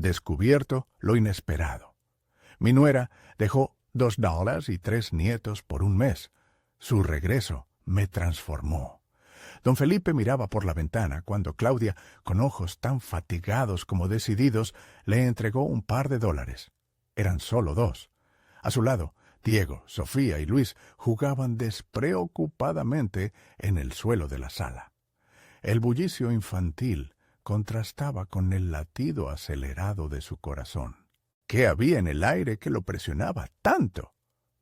descubierto lo inesperado. Mi nuera dejó $2 y 3 nietos por un mes. Su regreso me transformó. Don Felipe miraba por la ventana cuando Claudia, con ojos tan fatigados como decididos, le entregó un par de $. Eran solo 2. A su lado, Diego, Sofía y Luis jugaban despreocupadamente en el suelo de la sala. El bullicio infantil contrastaba con el latido acelerado de su corazón. ¿Qué había en el aire que lo presionaba tanto?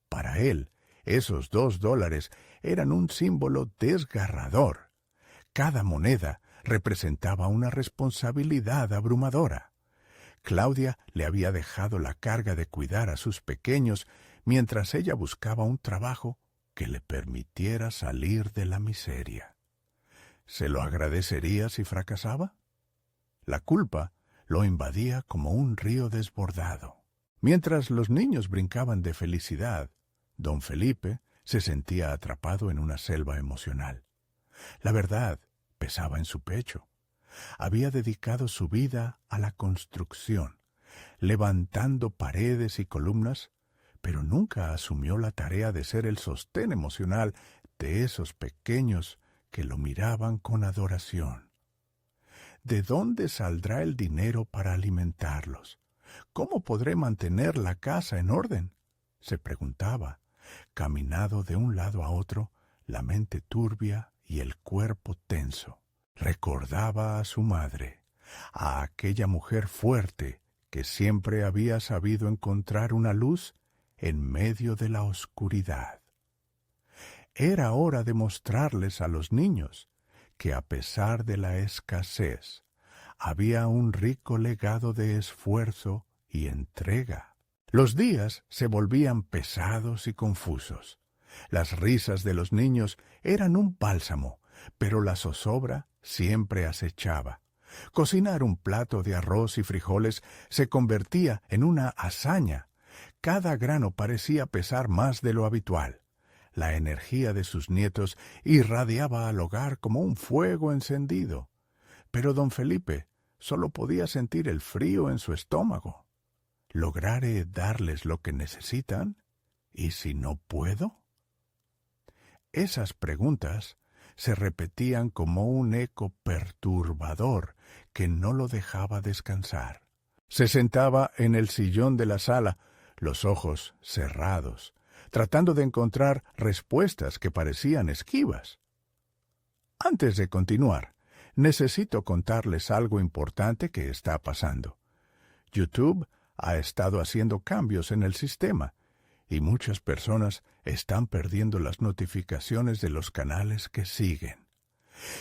Para él, esos $2 eran un símbolo desgarrador. Cada moneda representaba una responsabilidad abrumadora. Claudia le había dejado la carga de cuidar a sus pequeños mientras ella buscaba un trabajo que le permitiera salir de la miseria. ¿Se lo agradecería si fracasaba? La culpa lo invadía como un río desbordado. Mientras los niños brincaban de felicidad, don Felipe se sentía atrapado en una selva emocional. La verdad pesaba en su pecho. Había dedicado su vida a la construcción, levantando paredes y columnas, pero nunca asumió la tarea de ser el sostén emocional de esos pequeños que lo miraban con adoración. ¿De dónde saldrá el dinero para alimentarlos? ¿Cómo podré mantener la casa en orden?, se preguntaba, caminando de un lado a otro, la mente turbia y el cuerpo tenso. Recordaba a su madre, a aquella mujer fuerte que siempre había sabido encontrar una luz en medio de la oscuridad. Era hora de mostrarles a los niños que a pesar de la escasez, había un rico legado de esfuerzo y entrega. Los días se volvían pesados y confusos. Las risas de los niños eran un bálsamo, pero la zozobra siempre acechaba. Cocinar un plato de arroz y frijoles se convertía en una hazaña. Cada grano parecía pesar más de lo habitual. La energía de sus nietos irradiaba al hogar como un fuego encendido. Pero don Felipe solo podía sentir el frío en su estómago. ¿Lograré darles lo que necesitan? ¿Y si no puedo? Esas preguntas se repetían como un eco perturbador que no lo dejaba descansar. Se sentaba en el sillón de la sala, los ojos cerrados, tratando de encontrar respuestas que parecían esquivas. Antes de continuar, necesito contarles algo importante que está pasando. YouTube ha estado haciendo cambios en el sistema y muchas personas están perdiendo las notificaciones de los canales que siguen.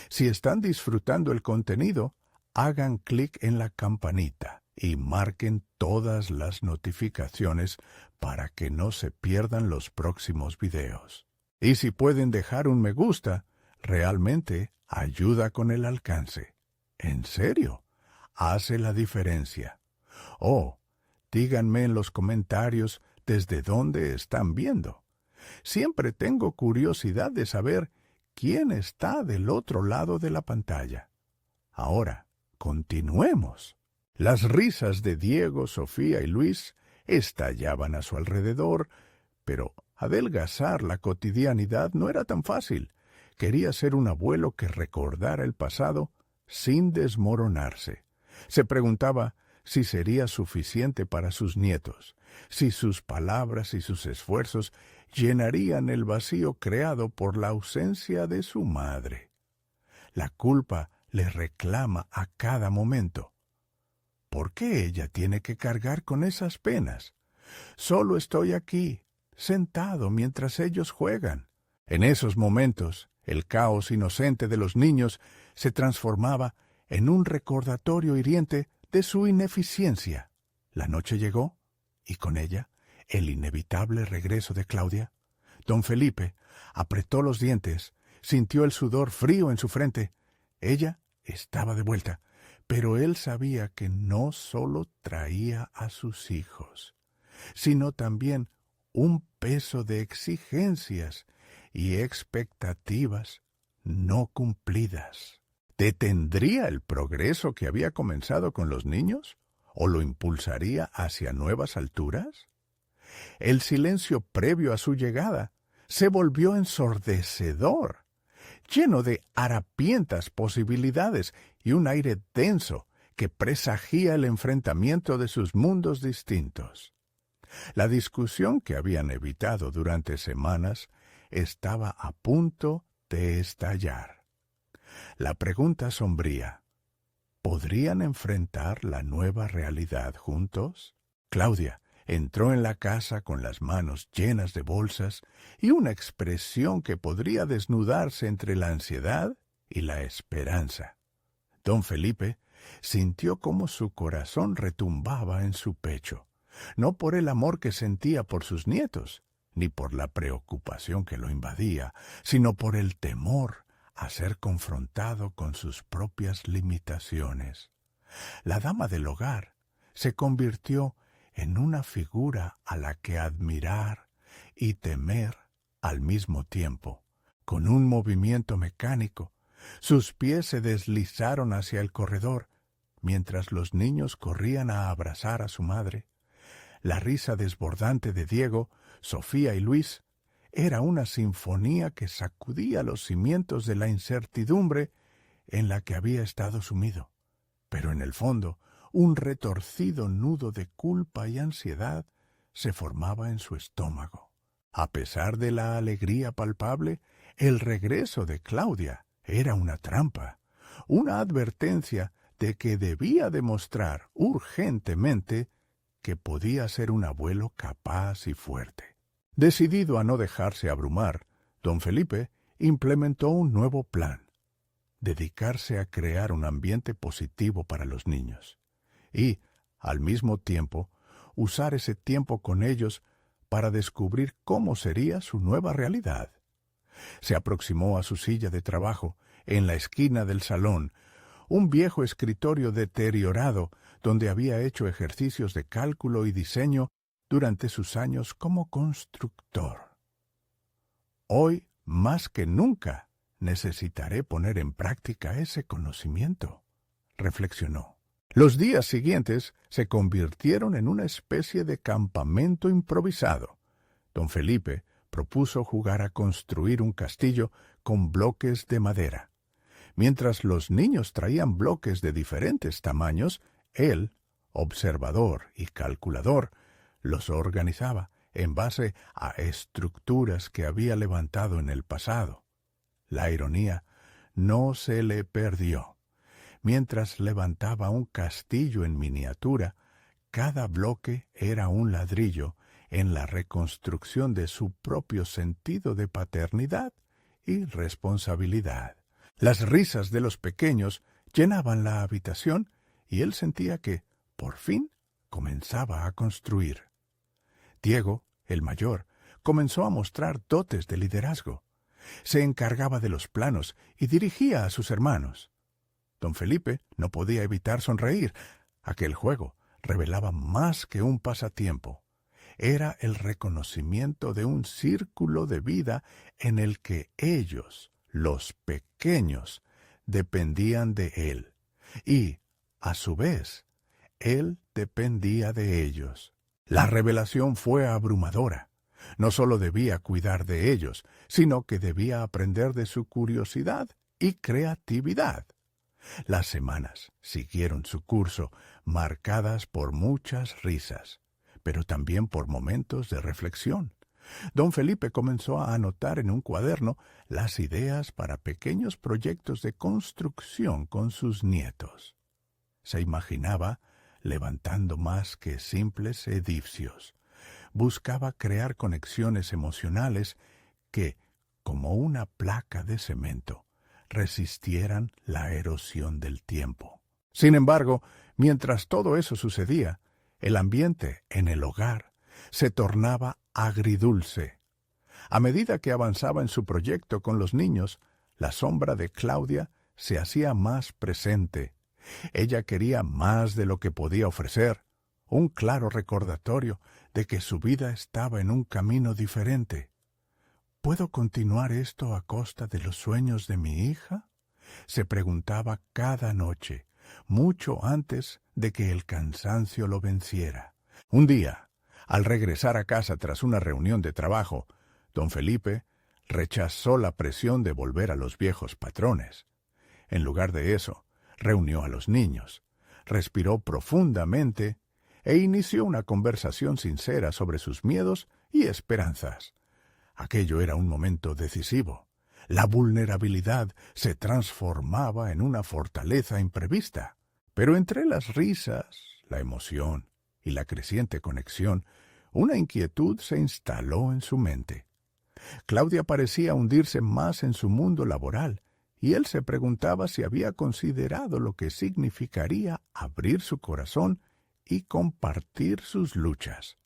Si están disfrutando el contenido, hagan clic en la campanita y marquen todas las notificaciones para que no se pierdan los próximos videos. Y si pueden dejar un me gusta, realmente ayuda con el alcance. En serio, hace la diferencia. Oh, díganme en los comentarios desde dónde están viendo. Siempre tengo curiosidad de saber quién está del otro lado de la pantalla. Ahora, continuemos. Las risas de Diego, Sofía y Luis estallaban a su alrededor, pero adelgazar la cotidianidad no era tan fácil. Quería ser un abuelo que recordara el pasado sin desmoronarse. Se preguntaba si sería suficiente para sus nietos, si sus palabras y sus esfuerzos llenarían el vacío creado por la ausencia de su madre. La culpa le reclama a cada momento. ¿Por qué ella tiene que cargar con esas penas? Solo estoy aquí, sentado mientras ellos juegan. En esos momentos, el caos inocente de los niños se transformaba en un recordatorio hiriente de su ineficiencia. La noche llegó, y con ella, el inevitable regreso de Claudia. Don Felipe apretó los dientes, sintió el sudor frío en su frente. Ella estaba de vuelta, pero él sabía que no solo traía a sus hijos, sino también un peso de exigencias y expectativas no cumplidas. ¿Detendría el progreso que había comenzado con los niños? ¿O lo impulsaría hacia nuevas alturas? El silencio previo a su llegada se volvió ensordecedor, lleno de harapientas posibilidades y un aire denso que presagía el enfrentamiento de sus mundos distintos. La discusión que habían evitado durante semanas estaba a punto de estallar. La pregunta sombría: ¿podrían enfrentar la nueva realidad juntos? Claudia entró en la casa con las manos llenas de bolsas y una expresión que podría desnudarse entre la ansiedad y la esperanza. Don Felipe sintió cómo su corazón retumbaba en su pecho, no por el amor que sentía por sus nietos, ni por la preocupación que lo invadía, sino por el temor a ser confrontado con sus propias limitaciones. La dama del hogar se convirtió en una figura a la que admirar y temer al mismo tiempo. Con un movimiento mecánico, sus pies se deslizaron hacia el corredor, mientras los niños corrían a abrazar a su madre. La risa desbordante de Diego, Sofía y Luis era una sinfonía que sacudía los cimientos de la incertidumbre en la que había estado sumido. Pero en el fondo, un retorcido nudo de culpa y ansiedad se formaba en su estómago. A pesar de la alegría palpable, el regreso de Claudia era una trampa, una advertencia de que debía demostrar urgentemente que podía ser un abuelo capaz y fuerte. Decidido a no dejarse abrumar, don Felipe implementó un nuevo plan: dedicarse a crear un ambiente positivo para los niños y, al mismo tiempo, usar ese tiempo con ellos para descubrir cómo sería su nueva realidad. Se aproximó a su silla de trabajo en la esquina del salón, un viejo escritorio deteriorado donde había hecho ejercicios de cálculo y diseño durante sus años como constructor. Hoy, más que nunca, necesitaré poner en práctica ese conocimiento, reflexionó. Los días siguientes se convirtieron en una especie de campamento improvisado. Don Felipe propuso jugar a construir un castillo con bloques de madera. Mientras los niños traían bloques de diferentes tamaños, él, observador y calculador, los organizaba en base a estructuras que había levantado en el pasado. La ironía no se le perdió. Mientras levantaba un castillo en miniatura, cada bloque era un ladrillo en la reconstrucción de su propio sentido de paternidad y responsabilidad. Las risas de los pequeños llenaban la habitación y él sentía que, por fin, comenzaba a construir. Diego, el mayor, comenzó a mostrar dotes de liderazgo. Se encargaba de los planos y dirigía a sus hermanos. Don Felipe no podía evitar sonreír. Aquel juego revelaba más que un pasatiempo. Era el reconocimiento de un círculo de vida en el que ellos, los pequeños, dependían de él. Y, a su vez, él dependía de ellos. La revelación fue abrumadora. No solo debía cuidar de ellos, sino que debía aprender de su curiosidad y creatividad. Las semanas siguieron su curso, marcadas por muchas risas, pero también por momentos de reflexión. Don Felipe comenzó a anotar en un cuaderno las ideas para pequeños proyectos de construcción con sus nietos. Se imaginaba levantando más que simples edificios. Buscaba crear conexiones emocionales que, como una placa de cemento, resistieran la erosión del tiempo. Sin embargo, mientras todo eso sucedía, el ambiente en el hogar se tornaba agridulce. A medida que avanzaba en su proyecto con los niños, la sombra de Claudia se hacía más presente. Ella quería más de lo que podía ofrecer, un claro recordatorio de que su vida estaba en un camino diferente. ¿Puedo continuar esto a costa de los sueños de mi hija?, se preguntaba cada noche, mucho antes de que el cansancio lo venciera. Un día, al regresar a casa tras una reunión de trabajo, don Felipe rechazó la presión de volver a los viejos patrones. En lugar de eso, reunió a los niños, respiró profundamente e inició una conversación sincera sobre sus miedos y esperanzas. Aquello era un momento decisivo. La vulnerabilidad se transformaba en una fortaleza imprevista. Pero entre las risas, la emoción y la creciente conexión, una inquietud se instaló en su mente. Claudia parecía hundirse más en su mundo laboral, y él se preguntaba si había considerado lo que significaría abrir su corazón y compartir sus luchas.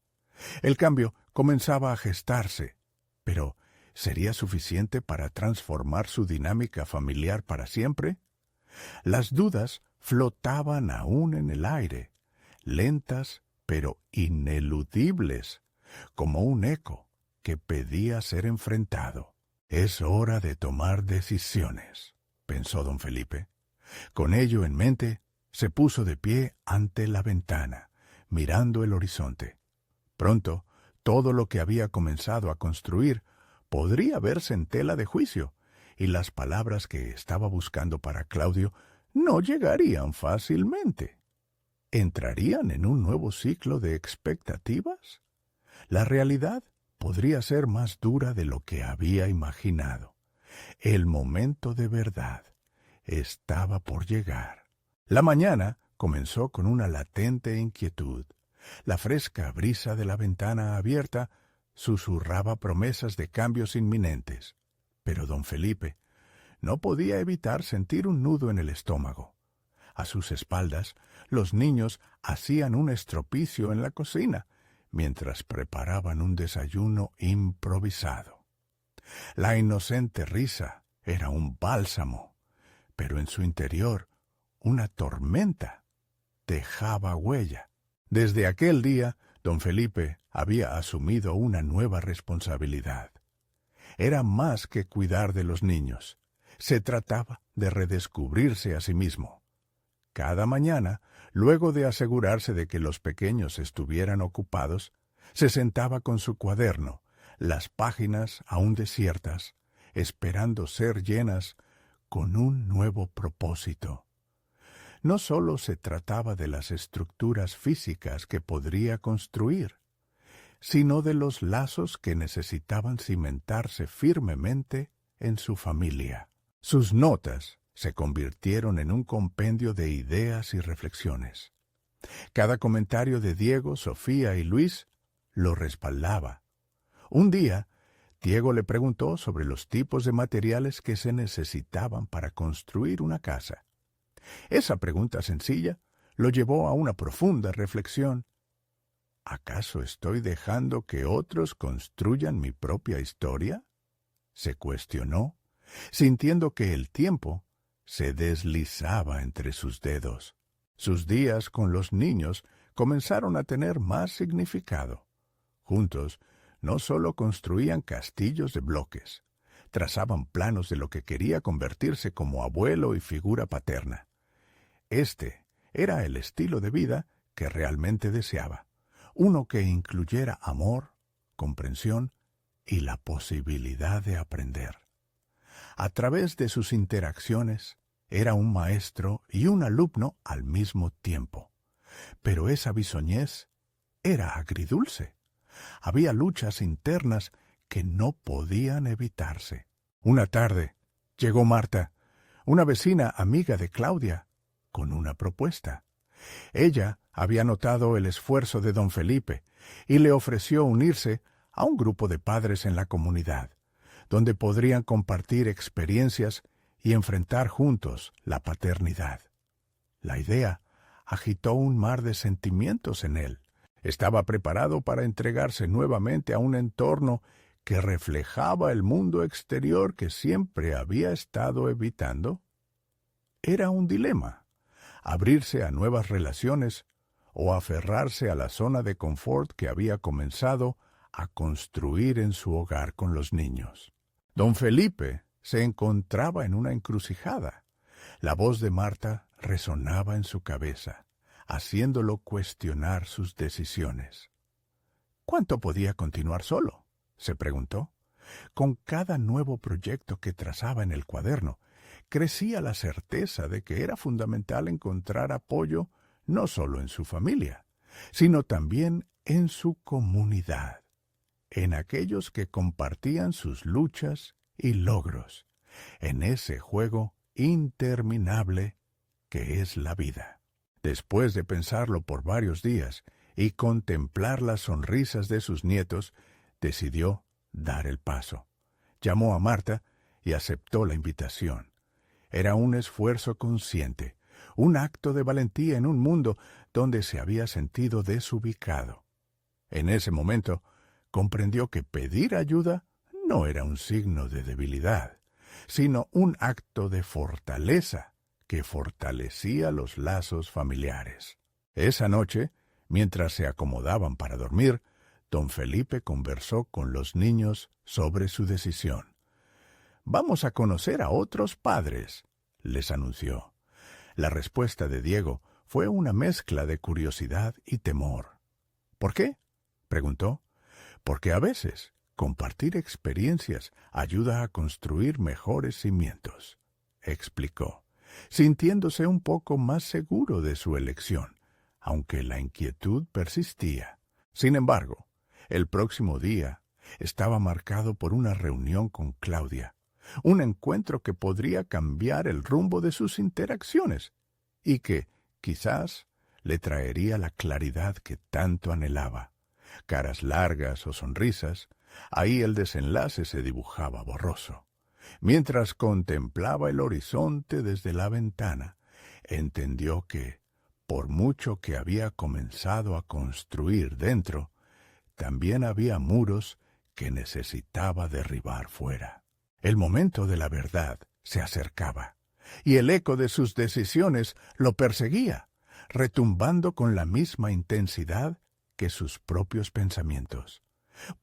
El cambio comenzaba a gestarse, pero ¿sería suficiente para transformar su dinámica familiar para siempre? Las dudas flotaban aún en el aire, lentas pero ineludibles, como un eco que pedía ser enfrentado. «Es hora de tomar decisiones», pensó don Felipe. Con ello en mente, se puso de pie ante la ventana, mirando el horizonte. Pronto, todo lo que había comenzado a construir podría verse en tela de juicio, y las palabras que estaba buscando para Claudio no llegarían fácilmente. ¿Entrarían en un nuevo ciclo de expectativas? La realidad podría ser más dura de lo que había imaginado. El momento de verdad estaba por llegar. La mañana comenzó con una latente inquietud. La fresca brisa de la ventana abierta susurraba promesas de cambios inminentes. Pero don Felipe no podía evitar sentir un nudo en el estómago. A sus espaldas, los niños hacían un estropicio en la cocina, mientras preparaban un desayuno improvisado. La inocente risa era un bálsamo, pero en su interior una tormenta dejaba huella. Desde aquel día, don Felipe había asumido una nueva responsabilidad. Era más que cuidar de los niños. Se trataba de redescubrirse a sí mismo. Cada mañana, luego de asegurarse de que los pequeños estuvieran ocupados, se sentaba con su cuaderno, las páginas aún desiertas, esperando ser llenas con un nuevo propósito. No solo se trataba de las estructuras físicas que podría construir, sino de los lazos que necesitaban cimentarse firmemente en su familia. Sus notas se convirtieron en un compendio de ideas y reflexiones. Cada comentario de Diego, Sofía y Luis lo respaldaba. Un día, Diego le preguntó sobre los tipos de materiales que se necesitaban para construir una casa. Esa pregunta sencilla lo llevó a una profunda reflexión. ¿Acaso estoy dejando que otros construyan mi propia historia?, se cuestionó, sintiendo que el tiempo se deslizaba entre sus dedos. Sus días con los niños comenzaron a tener más significado. Juntos, no solo construían castillos de bloques, trazaban planos de lo que quería convertirse como abuelo y figura paterna. Este era el estilo de vida que realmente deseaba, uno que incluyera amor, comprensión y la posibilidad de aprender. A través de sus interacciones, era un maestro y un alumno al mismo tiempo. Pero esa bisoñez era agridulce. Había luchas internas que no podían evitarse. Una tarde, llegó Marta, una vecina amiga de Claudia, con una propuesta. Ella había notado el esfuerzo de don Felipe y le ofreció unirse a un grupo de padres en la comunidad, donde podrían compartir experiencias y enfrentar juntos la paternidad. La idea agitó un mar de sentimientos en él. ¿Estaba preparado para entregarse nuevamente a un entorno que reflejaba el mundo exterior que siempre había estado evitando? Era un dilema: abrirse a nuevas relaciones o aferrarse a la zona de confort que había comenzado a construir en su hogar con los niños. Don Felipe se encontraba en una encrucijada. La voz de Marta resonaba en su cabeza, haciéndolo cuestionar sus decisiones. ¿Cuánto podía continuar solo?, se preguntó. Con cada nuevo proyecto que trazaba en el cuaderno, crecía la certeza de que era fundamental encontrar apoyo no solo en su familia, sino también en su comunidad, en aquellos que compartían sus luchas y logros, en ese juego interminable que es la vida. Después de pensarlo por varios días y contemplar las sonrisas de sus nietos, decidió dar el paso. Llamó a Marta y aceptó la invitación. Era un esfuerzo consciente, un acto de valentía en un mundo donde se había sentido desubicado. En ese momento, comprendió que pedir ayuda no era un signo de debilidad, sino un acto de fortaleza que fortalecía los lazos familiares. Esa noche, mientras se acomodaban para dormir, don Felipe conversó con los niños sobre su decisión. «Vamos a conocer a otros padres», les anunció. La respuesta de Diego fue una mezcla de curiosidad y temor. «¿Por qué?», preguntó. «Porque a veces compartir experiencias ayuda a construir mejores cimientos», explicó, sintiéndose un poco más seguro de su elección, aunque la inquietud persistía. Sin embargo, el próximo día estaba marcado por una reunión con Claudia, un encuentro que podría cambiar el rumbo de sus interacciones y que, quizás, le traería la claridad que tanto anhelaba. Caras largas o sonrisas, ahí el desenlace se dibujaba borroso. Mientras contemplaba el horizonte desde la ventana, entendió que, por mucho que había comenzado a construir dentro, también había muros que necesitaba derribar fuera. El momento de la verdad se acercaba, y el eco de sus decisiones lo perseguía, retumbando con la misma intensidad que sus propios pensamientos.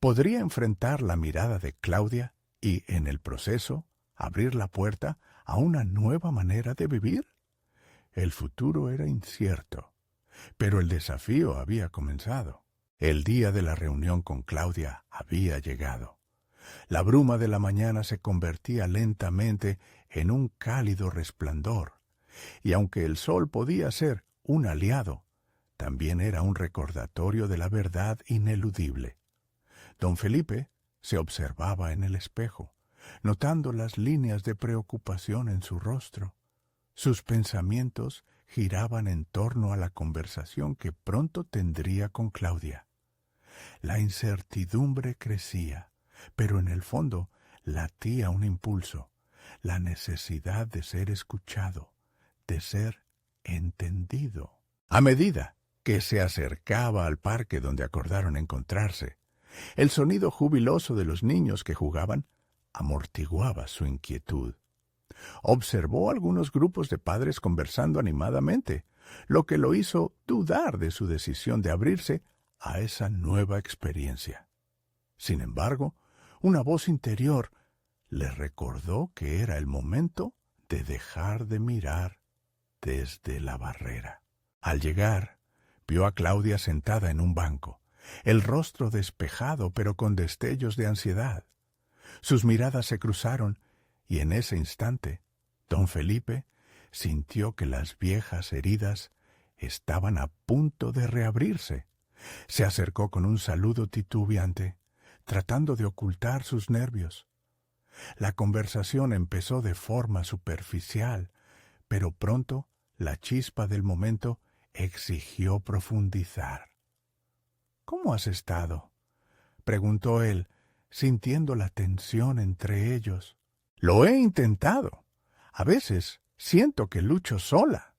Podría enfrentar la mirada de Claudia y, en el proceso, abrir la puerta a una nueva manera de vivir. El futuro era incierto, pero el desafío había comenzado. El día de la reunión con Claudia había llegado. La bruma de la mañana se convertía lentamente en un cálido resplandor, y aunque el sol podía ser un aliado, también era un recordatorio de la verdad ineludible. Don Felipe se observaba en el espejo, notando las líneas de preocupación en su rostro. Sus pensamientos giraban en torno a la conversación que pronto tendría con Claudia. La incertidumbre crecía, pero en el fondo latía un impulso, la necesidad de ser escuchado, de ser entendido. A medida que se acercaba al parque donde acordaron encontrarse, el sonido jubiloso de los niños que jugaban amortiguaba su inquietud. Observó algunos grupos de padres conversando animadamente, lo que lo hizo dudar de su decisión de abrirse a esa nueva experiencia. Sin embargo, una voz interior le recordó que era el momento de dejar de mirar desde la barrera. Al llegar, vio a Claudia sentada en un banco, el rostro despejado pero con destellos de ansiedad. Sus miradas se cruzaron y en ese instante, don Felipe sintió que las viejas heridas estaban a punto de reabrirse. Se acercó con un saludo titubeante, tratando de ocultar sus nervios. La conversación empezó de forma superficial, pero pronto la chispa del momento exigió profundizar. «¿Cómo has estado?», preguntó él, sintiendo la tensión entre ellos. «Lo he intentado. A veces siento que lucho sola»,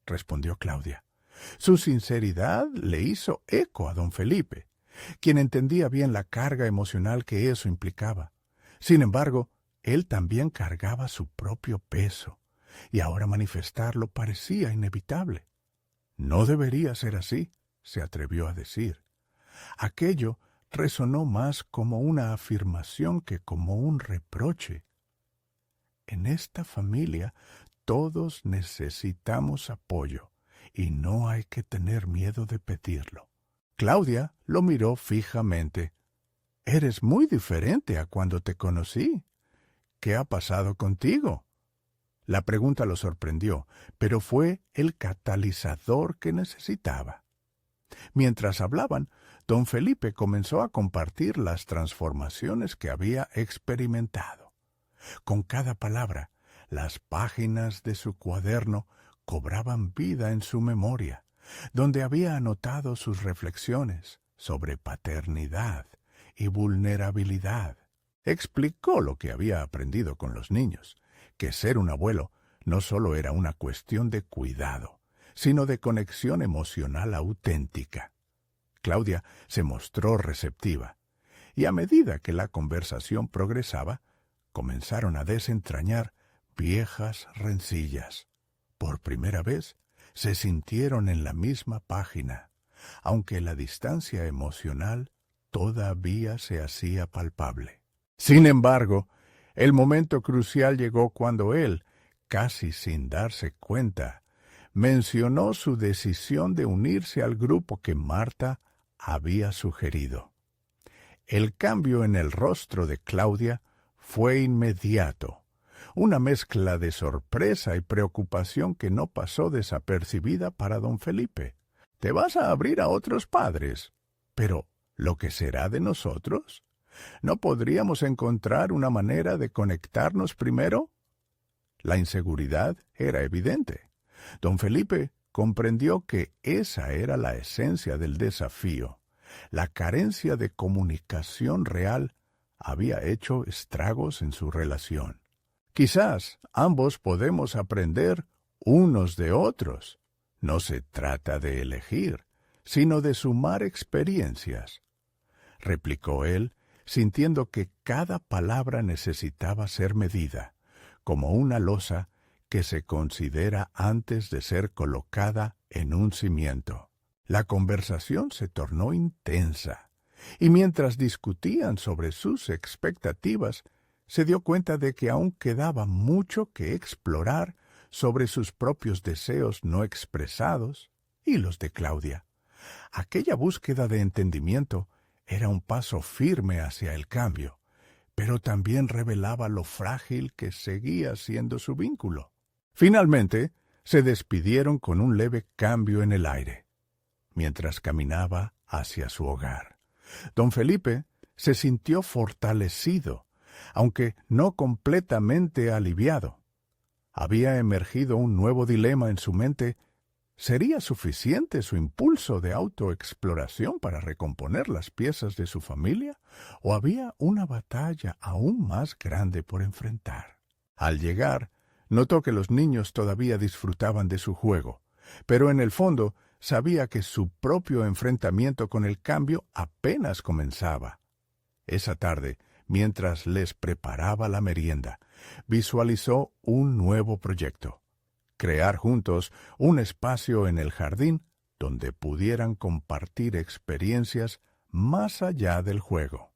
respondió Claudia. Su sinceridad le hizo eco a don Felipe, quien entendía bien la carga emocional que eso implicaba. Sin embargo, él también cargaba su propio peso, y ahora manifestarlo parecía inevitable. «No debería ser así», se atrevió a decir. Aquello resonó más como una afirmación que como un reproche. «En esta familia todos necesitamos apoyo y no hay que tener miedo de pedirlo. Claudia lo miró fijamente. Eres muy diferente a cuando te conocí. ¿Qué ha pasado contigo? La pregunta lo sorprendió, pero fue el catalizador que necesitaba. Mientras hablaban, don Felipe comenzó a compartir las transformaciones que había experimentado. Con cada palabra, las páginas de su cuaderno cobraban vida en su memoria, donde había anotado sus reflexiones sobre paternidad y vulnerabilidad. Explicó lo que había aprendido con los niños, que ser un abuelo no solo era una cuestión de cuidado, sino de conexión emocional auténtica. Claudia se mostró receptiva, y a medida que la conversación progresaba, comenzaron a desentrañar viejas rencillas. Por primera vez, se sintieron en la misma página, aunque la distancia emocional todavía se hacía palpable. Sin embargo, el momento crucial llegó cuando él, casi sin darse cuenta, mencionó su decisión de unirse al grupo que Marta había sugerido. El cambio en el rostro de Claudia fue inmediato, una mezcla de sorpresa y preocupación que no pasó desapercibida para don Felipe. «Te vas a abrir a otros padres, pero ¿lo que será de nosotros? ¿No podríamos encontrar una manera de conectarnos primero?» La inseguridad era evidente. Don Felipe comprendió que esa era la esencia del desafío. La carencia de comunicación real había hecho estragos en su relación. Quizás ambos podemos aprender unos de otros. No se trata de elegir, sino de sumar experiencias, replicó él, sintiendo que cada palabra necesitaba ser medida, como una losa que se considera antes de ser colocada en un cimiento. La conversación se tornó intensa, y mientras discutían sobre sus expectativas, se dio cuenta de que aún quedaba mucho que explorar sobre sus propios deseos no expresados y los de Claudia. Aquella búsqueda de entendimiento era un paso firme hacia el cambio, pero también revelaba lo frágil que seguía siendo su vínculo. Finalmente, se despidieron con un leve cambio en el aire, mientras caminaba hacia su hogar. Don Felipe se sintió fortalecido, aunque no completamente aliviado. Había emergido un nuevo dilema en su mente. ¿Sería suficiente su impulso de autoexploración para recomponer las piezas de su familia? ¿O había una batalla aún más grande por enfrentar? Al llegar, notó que los niños todavía disfrutaban de su juego, pero en el fondo sabía que su propio enfrentamiento con el cambio apenas comenzaba. Esa tarde, mientras les preparaba la merienda, visualizó un nuevo proyecto: crear juntos un espacio en el jardín donde pudieran compartir experiencias más allá del juego.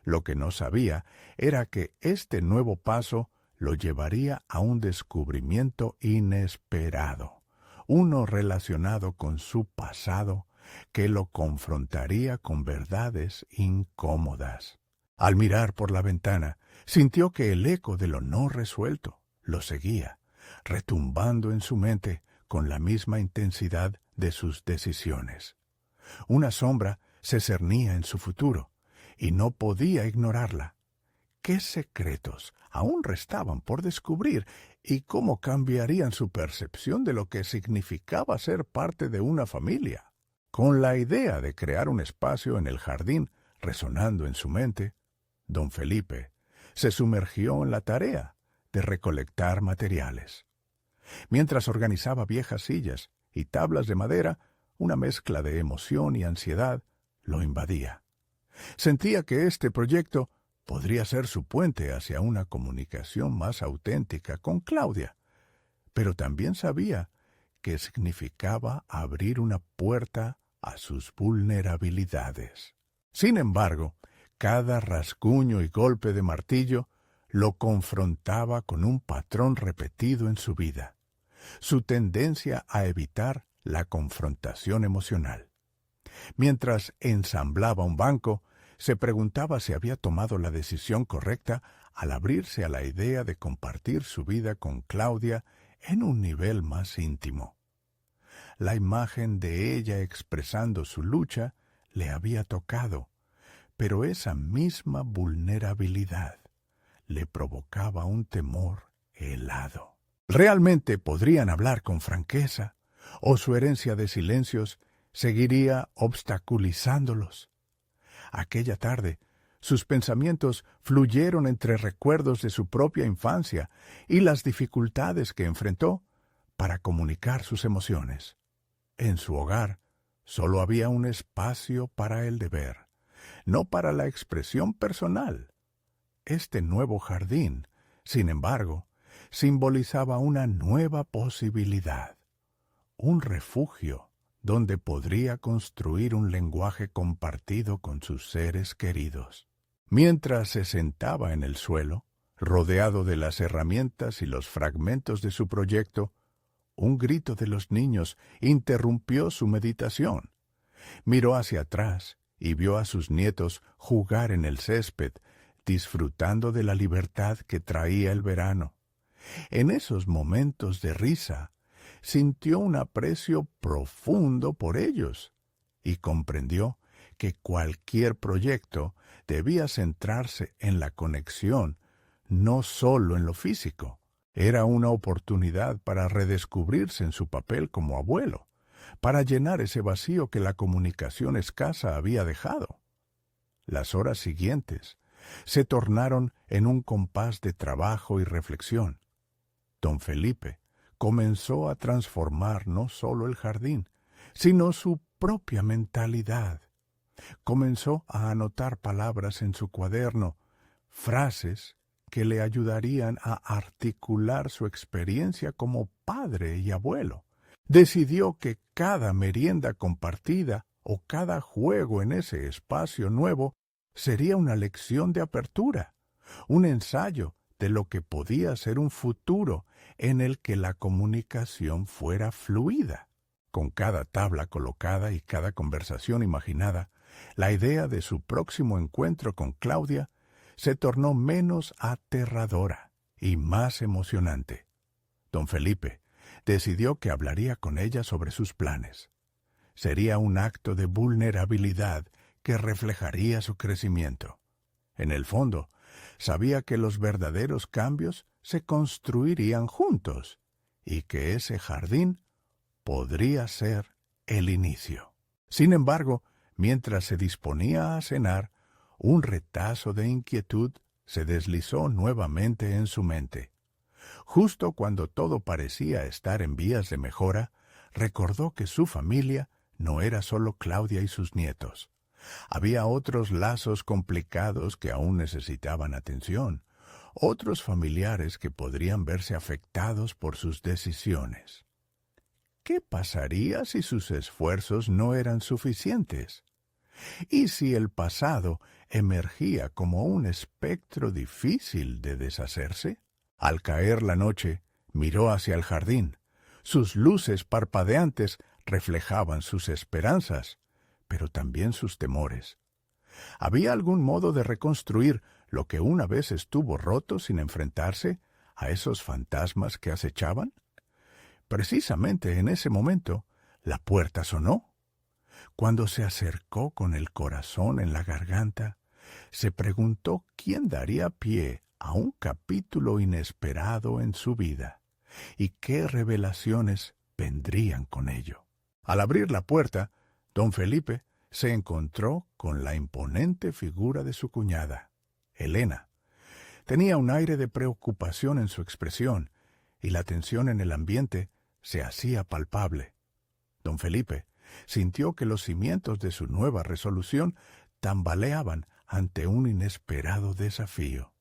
Lo que no sabía era que este nuevo paso lo llevaría a un descubrimiento inesperado, uno relacionado con su pasado que lo confrontaría con verdades incómodas. Al mirar por la ventana, sintió que el eco de lo no resuelto lo seguía, retumbando en su mente con la misma intensidad de sus decisiones. Una sombra se cernía en su futuro, y no podía ignorarla. ¿Qué secretos aún restaban por descubrir y cómo cambiarían su percepción de lo que significaba ser parte de una familia? Con la idea de crear un espacio en el jardín resonando en su mente, don Felipe se sumergió en la tarea de recolectar materiales. Mientras organizaba viejas sillas y tablas de madera, una mezcla de emoción y ansiedad lo invadía. Sentía que este proyecto podría ser su puente hacia una comunicación más auténtica con Claudia, pero también sabía que significaba abrir una puerta a sus vulnerabilidades. Sin embargo, cada rasguño y golpe de martillo lo confrontaba con un patrón repetido en su vida, su tendencia a evitar la confrontación emocional. Mientras ensamblaba un banco, se preguntaba si había tomado la decisión correcta al abrirse a la idea de compartir su vida con Claudia en un nivel más íntimo. La imagen de ella expresando su lucha le había tocado, pero esa misma vulnerabilidad le provocaba un temor helado. ¿Realmente podrían hablar con franqueza? ¿O su herencia de silencios seguiría obstaculizándolos? Aquella tarde, sus pensamientos fluyeron entre recuerdos de su propia infancia y las dificultades que enfrentó para comunicar sus emociones. En su hogar solo había un espacio para el deber, no para la expresión personal. Este nuevo jardín, sin embargo, simbolizaba una nueva posibilidad, un refugio donde podría construir un lenguaje compartido con sus seres queridos. Mientras se sentaba en el suelo, rodeado de las herramientas y los fragmentos de su proyecto, un grito de los niños interrumpió su meditación. Miró hacia atrás y vio a sus nietos jugar en el césped, disfrutando de la libertad que traía el verano. En esos momentos de risa, sintió un aprecio profundo por ellos y comprendió que cualquier proyecto debía centrarse en la conexión, no solo en lo físico. Era una oportunidad para redescubrirse en su papel como abuelo, para llenar ese vacío que la comunicación escasa había dejado. Las horas siguientes se tornaron en un compás de trabajo y reflexión. Don Felipe comenzó a transformar no solo el jardín, sino su propia mentalidad. Comenzó a anotar palabras en su cuaderno, frases que le ayudarían a articular su experiencia como padre y abuelo. Decidió que cada merienda compartida o cada juego en ese espacio nuevo sería una lección de apertura, un ensayo de lo que podía ser un futuro en el que la comunicación fuera fluida. Con cada tabla colocada y cada conversación imaginada, la idea de su próximo encuentro con Claudia se tornó menos aterradora y más emocionante. Don Felipe decidió que hablaría con ella sobre sus planes. Sería un acto de vulnerabilidad que reflejaría su crecimiento. En el fondo, sabía que los verdaderos cambios se construirían juntos y que ese jardín podría ser el inicio. Sin embargo, mientras se disponía a cenar, un retazo de inquietud se deslizó nuevamente en su mente. Justo cuando todo parecía estar en vías de mejora, recordó que su familia no era solo Claudia y sus nietos. Había otros lazos complicados que aún necesitaban atención, otros familiares que podrían verse afectados por sus decisiones. ¿Qué pasaría si sus esfuerzos no eran suficientes? ¿Y si el pasado emergía como un espectro difícil de deshacerse? Al caer la noche, miró hacia el jardín. Sus luces parpadeantes reflejaban sus esperanzas, pero también sus temores. ¿Había algún modo de reconstruir lo que una vez estuvo roto sin enfrentarse a esos fantasmas que acechaban? Precisamente en ese momento, la puerta sonó. Cuando se acercó con el corazón en la garganta, se preguntó quién daría pie a un capítulo inesperado en su vida y qué revelaciones vendrían con ello. Al abrir la puerta, don Felipe se encontró con la imponente figura de su cuñada, Elena. Tenía un aire de preocupación en su expresión y la tensión en el ambiente se hacía palpable. Don Felipe sintió que los cimientos de su nueva resolución tambaleaban ante un inesperado desafío.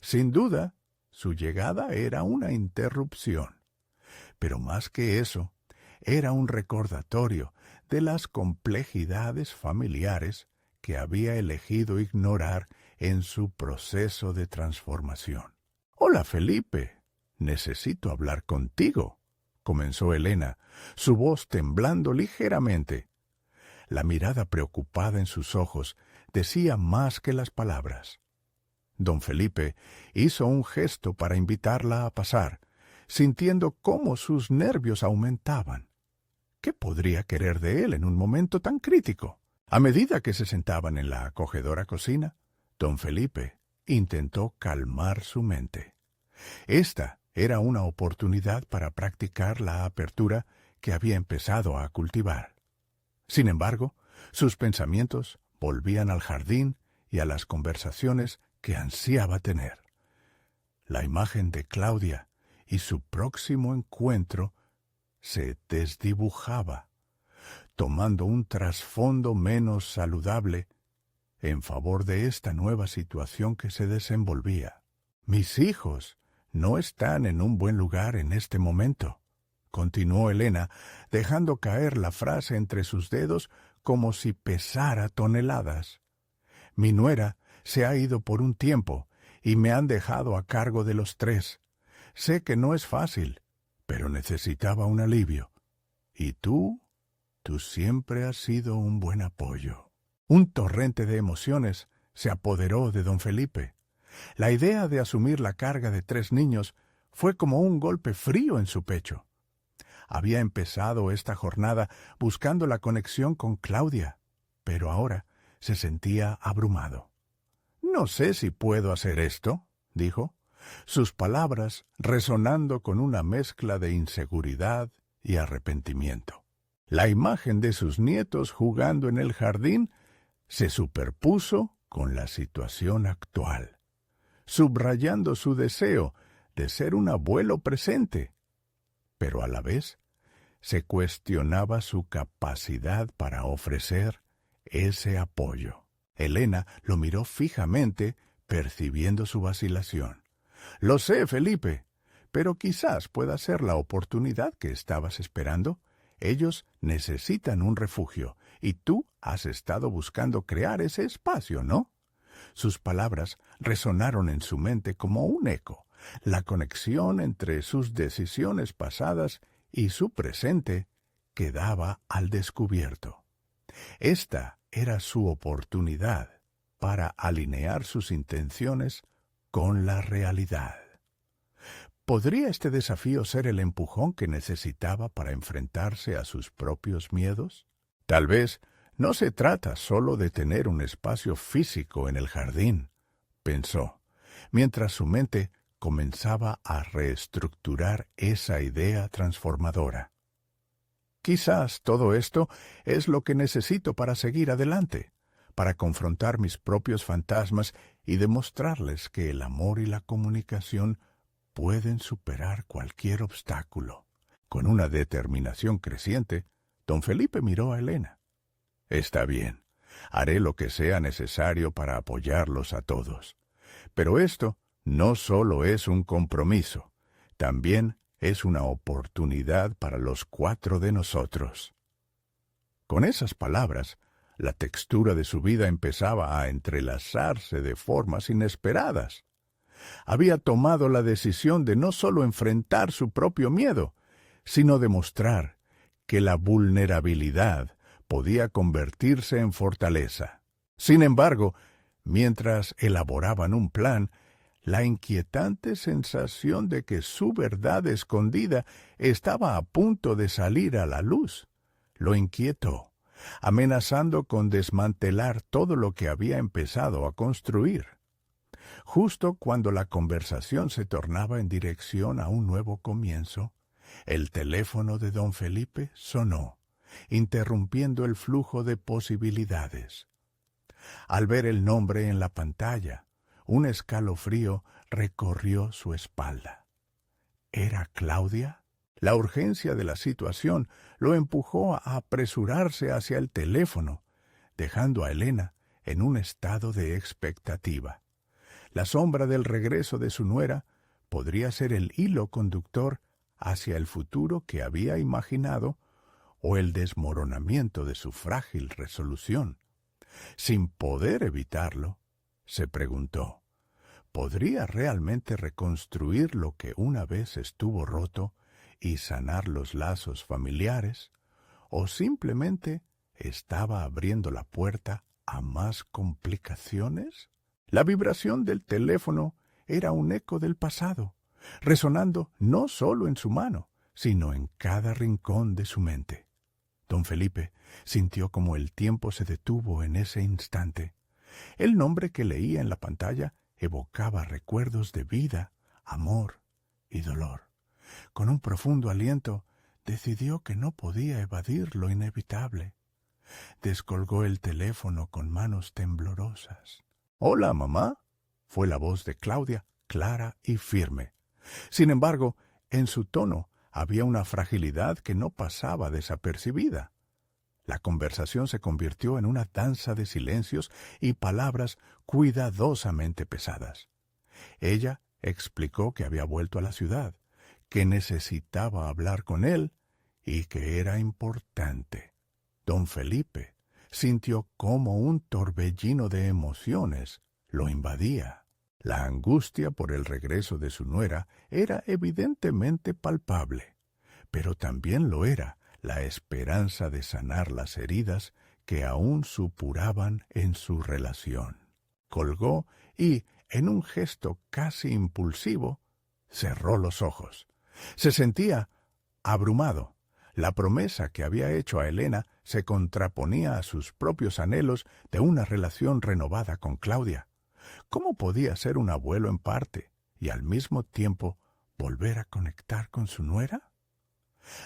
Sin duda, su llegada era una interrupción, pero más que eso, era un recordatorio de las complejidades familiares que había elegido ignorar en su proceso de transformación. «Hola, Felipe. Necesito hablar contigo», comenzó Elena, su voz temblando ligeramente. La mirada preocupada en sus ojos decía más que las palabras. Don Felipe hizo un gesto para invitarla a pasar, sintiendo cómo sus nervios aumentaban. ¿Qué podría querer de él en un momento tan crítico? A medida que se sentaban en la acogedora cocina, don Felipe intentó calmar su mente. Esta era una oportunidad para practicar la apertura que había empezado a cultivar. Sin embargo, sus pensamientos volvían al jardín y a las conversaciones que ansiaba tener. La imagen de Claudia y su próximo encuentro se desdibujaba, tomando un trasfondo menos saludable en favor de esta nueva situación que se desenvolvía. «Mis hijos no están en un buen lugar en este momento», continuó Elena, dejando caer la frase entre sus dedos como si pesara toneladas. «Mi nuera se ha ido por un tiempo y me han dejado a cargo de los tres. Sé que no es fácil, pero necesitaba un alivio. Y tú siempre has sido un buen apoyo». Un torrente de emociones se apoderó de don Felipe. La idea de asumir la carga de 3 niños fue como un golpe frío en su pecho. Había empezado esta jornada buscando la conexión con Claudia, pero ahora se sentía abrumado. «No sé si puedo hacer esto», dijo, sus palabras resonando con una mezcla de inseguridad y arrepentimiento. La imagen de sus nietos jugando en el jardín se superpuso con la situación actual, subrayando su deseo de ser un abuelo presente, pero a la vez se cuestionaba su capacidad para ofrecer ese apoyo. Elena lo miró fijamente, percibiendo su vacilación. «Lo sé, Felipe, pero quizás pueda ser la oportunidad que estabas esperando. Ellos necesitan un refugio, y tú has estado buscando crear ese espacio, ¿no?». Sus palabras resonaron en su mente como un eco. La conexión entre sus decisiones pasadas y su presente quedaba al descubierto. Esta era su oportunidad para alinear sus intenciones con la realidad. ¿Podría este desafío ser el empujón que necesitaba para enfrentarse a sus propios miedos? Tal vez no se trata solo de tener un espacio físico en el jardín, pensó, mientras su mente comenzaba a reestructurar esa idea transformadora. Quizás todo esto es lo que necesito para seguir adelante, para confrontar mis propios fantasmas y demostrarles que el amor y la comunicación pueden superar cualquier obstáculo. Con una determinación creciente, don Felipe miró a Elena. «Está bien, haré lo que sea necesario para apoyarlos a todos. Pero esto no solo es un compromiso, también es una oportunidad para los 4 de nosotros». Con esas palabras, la textura de su vida empezaba a entrelazarse de formas inesperadas. Había tomado la decisión de no solo enfrentar su propio miedo, sino demostrar que la vulnerabilidad podía convertirse en fortaleza. Sin embargo, mientras elaboraban un plan, la inquietante sensación de que su verdad escondida estaba a punto de salir a la luz lo inquietó, amenazando con desmantelar todo lo que había empezado a construir. Justo cuando la conversación se tornaba en dirección a un nuevo comienzo, el teléfono de don Felipe sonó, interrumpiendo el flujo de posibilidades. Al ver el nombre en la pantalla, un escalofrío recorrió su espalda. ¿Era Claudia? La urgencia de la situación lo empujó a apresurarse hacia el teléfono, dejando a Elena en un estado de expectativa. La sombra del regreso de su nuera podría ser el hilo conductor hacia el futuro que había imaginado o el desmoronamiento de su frágil resolución. Sin poder evitarlo, se preguntó, ¿podría realmente reconstruir lo que una vez estuvo roto y sanar los lazos familiares? ¿O simplemente estaba abriendo la puerta a más complicaciones? La vibración del teléfono era un eco del pasado, resonando no solo en su mano, sino en cada rincón de su mente. Don Felipe sintió como el tiempo se detuvo en ese instante. El nombre que leía en la pantalla evocaba recuerdos de vida, amor y dolor. Con un profundo aliento, decidió que no podía evadir lo inevitable. Descolgó el teléfono con manos temblorosas. «Hola, mamá», fue la voz de Claudia, clara y firme. Sin embargo, en su tono había una fragilidad que no pasaba desapercibida. La conversación se convirtió en una danza de silencios y palabras cuidadosamente pesadas. Ella explicó que había vuelto a la ciudad, que necesitaba hablar con él y que era importante. Don Felipe sintió como un torbellino de emociones lo invadía. La angustia por el regreso de su nuera era evidentemente palpable, pero también lo era la esperanza de sanar las heridas que aún supuraban en su relación. Colgó y, en un gesto casi impulsivo, cerró los ojos. Se sentía abrumado. La promesa que había hecho a Elena se contraponía a sus propios anhelos de una relación renovada con Claudia. ¿Cómo podía ser un abuelo en parte y al mismo tiempo volver a conectar con su nuera?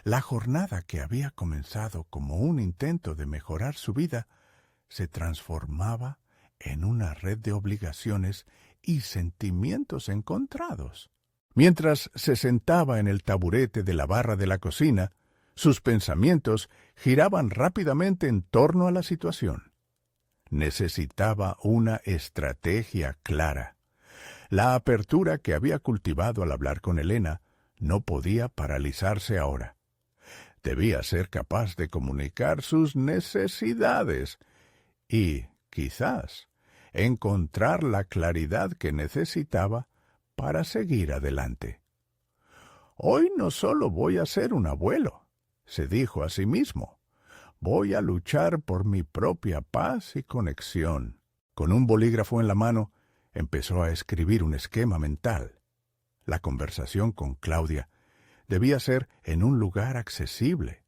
La jornada que había comenzado como un intento de mejorar su vida se transformaba en una red de obligaciones y sentimientos encontrados. Mientras se sentaba en el taburete de la barra de la cocina, sus pensamientos giraban rápidamente en torno a la situación. Necesitaba una estrategia clara. La apertura que había cultivado al hablar con Elena no podía paralizarse ahora. Debía ser capaz de comunicar sus necesidades y, quizás, encontrar la claridad que necesitaba para seguir adelante. «Hoy no solo voy a ser un abuelo», se dijo a sí mismo. «Voy a luchar por mi propia paz y conexión». Con un bolígrafo en la mano, empezó a escribir un esquema mental. La conversación con Claudia debía ser en un lugar accesible,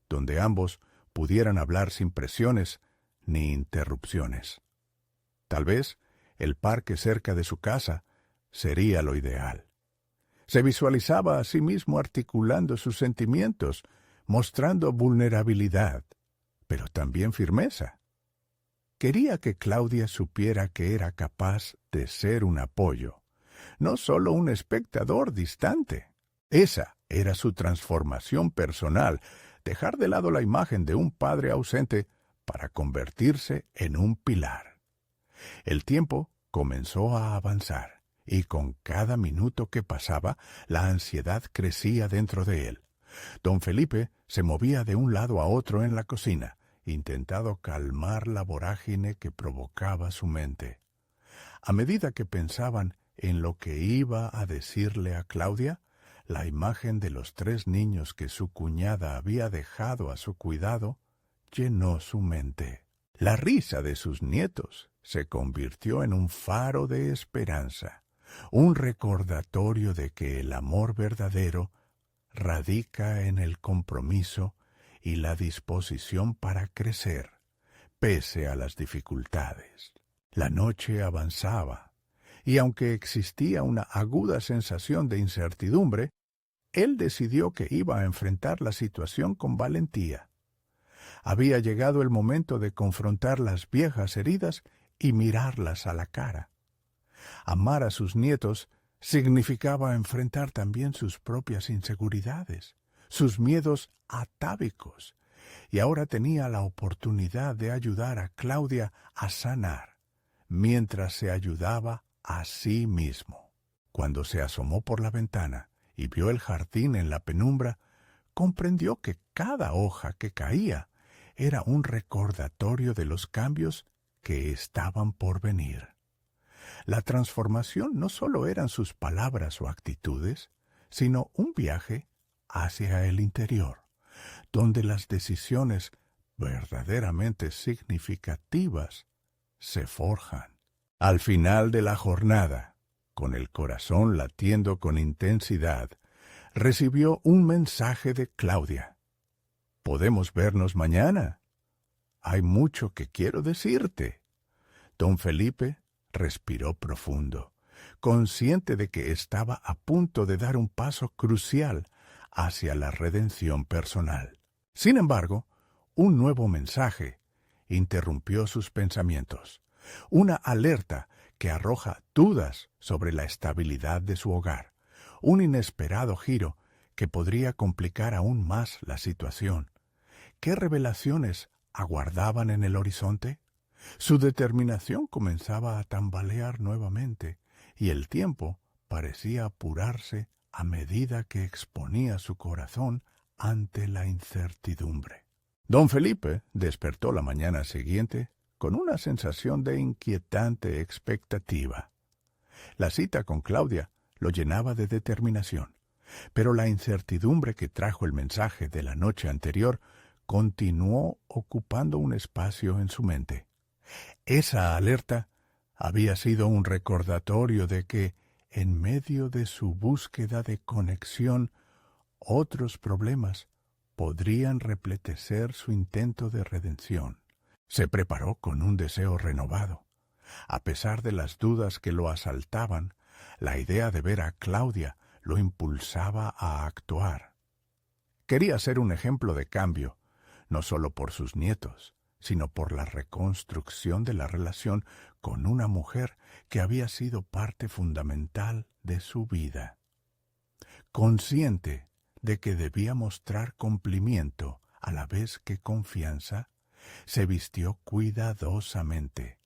donde ambos pudieran hablar sin presiones ni interrupciones. Tal vez el parque cerca de su casa sería lo ideal. Se visualizaba a sí mismo articulando sus sentimientos, mostrando vulnerabilidad, pero también firmeza. Quería que Claudia supiera que era capaz de ser un apoyo, no solo un espectador distante. Esa era su transformación personal, dejar de lado la imagen de un padre ausente para convertirse en un pilar. El tiempo comenzó a avanzar, y con cada minuto que pasaba, la ansiedad crecía dentro de él. Don Felipe se movía de un lado a otro en la cocina, intentando calmar la vorágine que provocaba su mente. A medida que pensaban en lo que iba a decirle a Claudia, la imagen de los 3 niños que su cuñada había dejado a su cuidado llenó su mente. La risa de sus nietos se convirtió en un faro de esperanza, un recordatorio de que el amor verdadero radica en el compromiso y la disposición para crecer, pese a las dificultades. La noche avanzaba, y aunque existía una aguda sensación de incertidumbre, él decidió que iba a enfrentar la situación con valentía. Había llegado el momento de confrontar las viejas heridas y mirarlas a la cara. Amar a sus nietos significaba enfrentar también sus propias inseguridades, sus miedos atávicos, y ahora tenía la oportunidad de ayudar a Claudia a sanar, mientras se ayudaba a sí mismo. Cuando se asomó por la ventana y vio el jardín en la penumbra, comprendió que cada hoja que caía era un recordatorio de los cambios que estaban por venir. La transformación no solo eran sus palabras o actitudes, sino un viaje hacia el interior, donde las decisiones verdaderamente significativas se forjan. Al final de la jornada, con el corazón latiendo con intensidad, recibió un mensaje de Claudia. «¿Podemos vernos mañana? Hay mucho que quiero decirte». Don Felipe respiró profundo, consciente de que estaba a punto de dar un paso crucial hacia la redención personal. Sin embargo, un nuevo mensaje interrumpió sus pensamientos, una alerta que arroja dudas sobre la estabilidad de su hogar, un inesperado giro que podría complicar aún más la situación. ¿Qué revelaciones aguardaban en el horizonte? Su determinación comenzaba a tambalear nuevamente, y el tiempo parecía apurarse a medida que exponía su corazón ante la incertidumbre. Don Felipe despertó la mañana siguiente con una sensación de inquietante expectativa. La cita con Claudia lo llenaba de determinación, pero la incertidumbre que trajo el mensaje de la noche anterior continuó ocupando un espacio en su mente. Esa alerta había sido un recordatorio de que, en medio de su búsqueda de conexión, otros problemas podrían repletecer su intento de redención. Se preparó con un deseo renovado. A pesar de las dudas que lo asaltaban, la idea de ver a Claudia lo impulsaba a actuar. Quería ser un ejemplo de cambio, no solo por sus nietos, sino por la reconstrucción de la relación con una mujer que había sido parte fundamental de su vida. Consciente de que debía mostrar cumplimiento a la vez que confianza, se vistió cuidadosamente,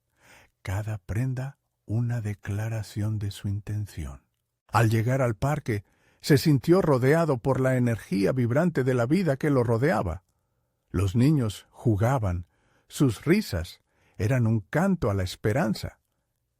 cada prenda una declaración de su intención. Al llegar al parque, se sintió rodeado por la energía vibrante de la vida que lo rodeaba. Los niños jugaban, sus risas eran un canto a la esperanza.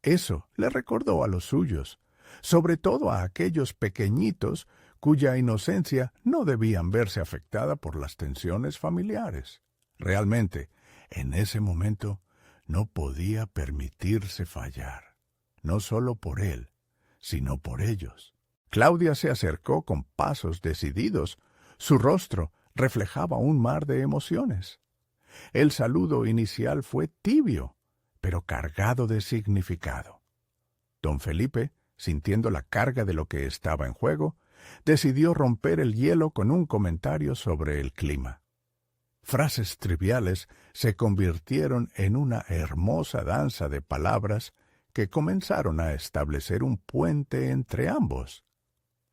Eso le recordó a los suyos, sobre todo a aquellos pequeñitos cuya inocencia no debían verse afectada por las tensiones familiares. Realmente, en ese momento, no podía permitirse fallar, no solo por él, sino por ellos. Claudia se acercó con pasos decididos. Su rostro reflejaba un mar de emociones. El saludo inicial fue tibio, pero cargado de significado. Don Felipe, sintiendo la carga de lo que estaba en juego, decidió romper el hielo con un comentario sobre el clima. Frases triviales se convirtieron en una hermosa danza de palabras que comenzaron a establecer un puente entre ambos.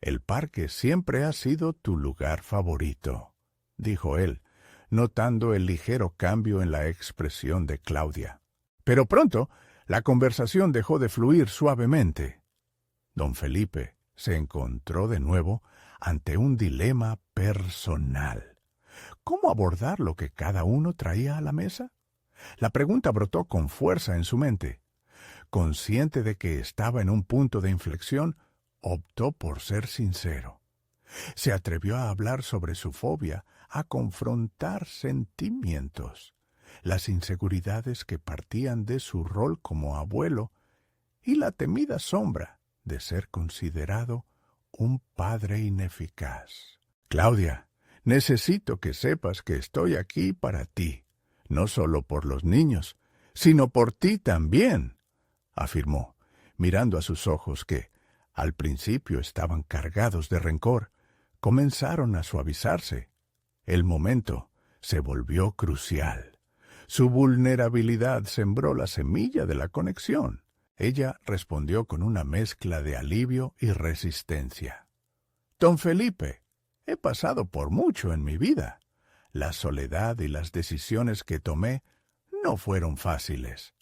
«El parque siempre ha sido tu lugar favorito», dijo él, notando el ligero cambio en la expresión de Claudia. Pero pronto la conversación dejó de fluir suavemente. Don Felipe se encontró de nuevo ante un dilema personal. ¿Cómo abordar lo que cada uno traía a la mesa? La pregunta brotó con fuerza en su mente. Consciente de que estaba en un punto de inflexión, optó por ser sincero. Se atrevió a hablar sobre su fobia, a confrontar sentimientos, las inseguridades que partían de su rol como abuelo y la temida sombra de ser considerado un padre ineficaz. «Claudia, necesito que sepas que estoy aquí para ti, no solo por los niños, sino por ti también», afirmó, mirando a sus ojos que, al principio estaban cargados de rencor, comenzaron a suavizarse. El momento se volvió crucial. Su vulnerabilidad sembró la semilla de la conexión. Ella respondió con una mezcla de alivio y resistencia. «Don Felipe, he pasado por mucho en mi vida. La soledad y las decisiones que tomé no fueron fáciles».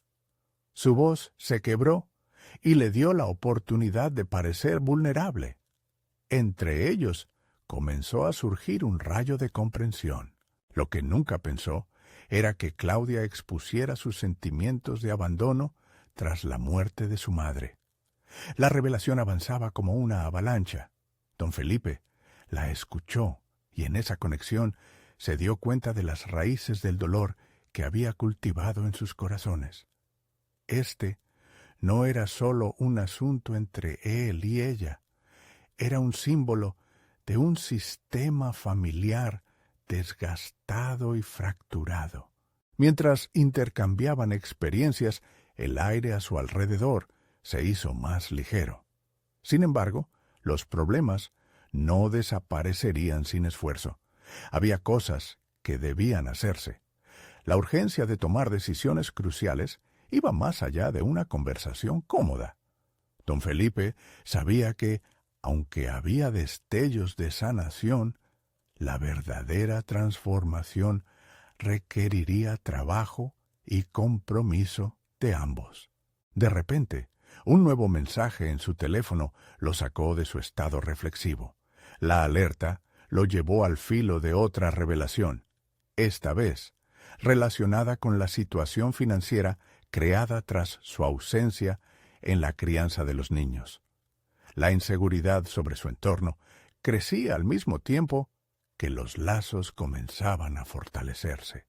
Su voz se quebró y le dio la oportunidad de parecer vulnerable. Entre ellos comenzó a surgir un rayo de comprensión. Lo que nunca pensó era que Claudia expusiera sus sentimientos de abandono tras la muerte de su madre. La revelación avanzaba como una avalancha. Don Felipe la escuchó y en esa conexión se dio cuenta de las raíces del dolor que había cultivado en sus corazones. Este no era solo un asunto entre él y ella, era un símbolo de un sistema familiar desgastado y fracturado. Mientras intercambiaban experiencias, el aire a su alrededor se hizo más ligero. Sin embargo, los problemas no desaparecerían sin esfuerzo. Había cosas que debían hacerse. La urgencia de tomar decisiones cruciales iba más allá de una conversación cómoda. Don Felipe sabía que, aunque había destellos de sanación, la verdadera transformación requeriría trabajo y compromiso de ambos. De repente, un nuevo mensaje en su teléfono lo sacó de su estado reflexivo. La alerta lo llevó al filo de otra revelación, esta vez relacionada con la situación financiera creada tras su ausencia en la crianza de los niños. La inseguridad sobre su entorno crecía al mismo tiempo que los lazos comenzaban a fortalecerse.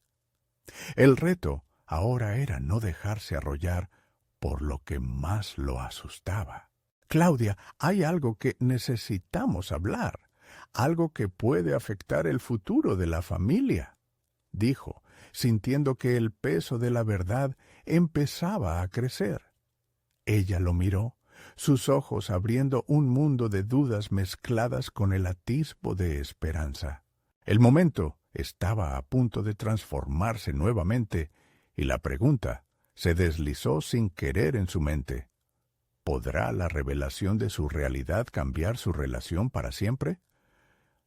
El reto ahora era no dejarse arrollar por lo que más lo asustaba. Claudia, hay algo que necesitamos hablar, algo que puede afectar el futuro de la familia, dijo, sintiendo que el peso de la verdad empezaba a crecer. Ella lo miró, sus ojos abriendo un mundo de dudas mezcladas con el atisbo de esperanza. El momento estaba a punto de transformarse nuevamente y la pregunta se deslizó sin querer en su mente. ¿Podrá la revelación de su realidad cambiar su relación para siempre?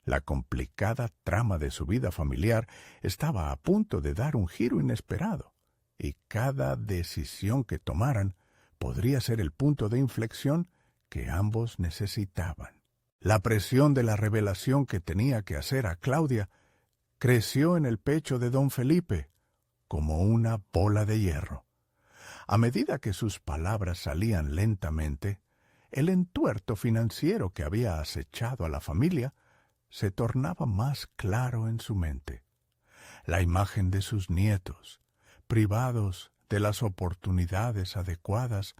La complicada trama de su vida familiar estaba a punto de dar un giro inesperado, y cada decisión que tomaran podría ser el punto de inflexión que ambos necesitaban. La presión de la revelación que tenía que hacer a Claudia creció en el pecho de don Felipe como una bola de hierro. A medida que sus palabras salían lentamente, el entuerto financiero que había acechado a la familia se tornaba más claro en su mente. La imagen de sus nietos, privados de las oportunidades adecuadas,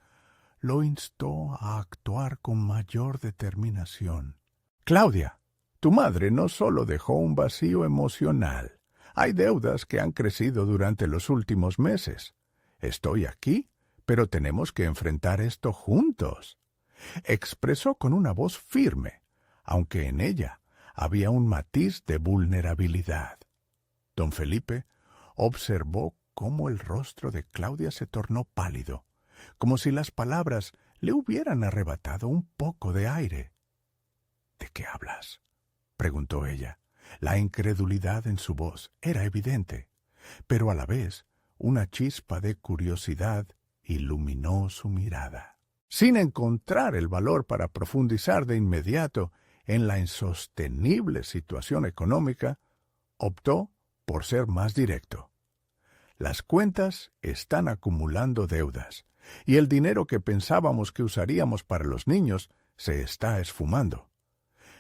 lo instó a actuar con mayor determinación. Claudia, tu madre no solo dejó un vacío emocional, hay deudas que han crecido durante los últimos meses. Estoy aquí, pero tenemos que enfrentar esto juntos, expresó con una voz firme, aunque en ella había un matiz de vulnerabilidad. Don Felipe observó cómo el rostro de Claudia se tornó pálido, como si las palabras le hubieran arrebatado un poco de aire. ¿De qué hablas?, preguntó ella. La incredulidad en su voz era evidente, pero a la vez una chispa de curiosidad iluminó su mirada. Sin encontrar el valor para profundizar de inmediato en la insostenible situación económica, optó por ser más directo. Las cuentas están acumulando deudas, y el dinero que pensábamos que usaríamos para los niños se está esfumando.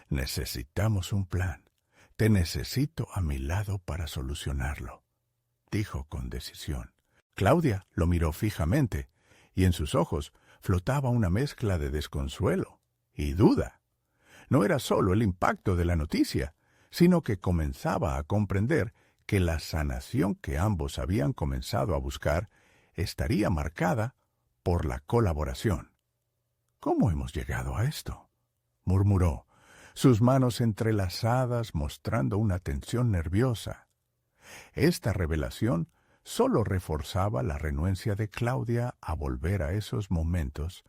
Necesitamos un plan. Te necesito a mi lado para solucionarlo, dijo con decisión. Claudia lo miró fijamente, y en sus ojos flotaba una mezcla de desconsuelo y duda. No era solo el impacto de la noticia, sino que comenzaba a comprender que la sanación que ambos habían comenzado a buscar estaría marcada por la colaboración. ¿Cómo hemos llegado a esto?, murmuró, sus manos entrelazadas mostrando una tensión nerviosa. Esta revelación solo reforzaba la renuencia de Claudia a volver a esos momentos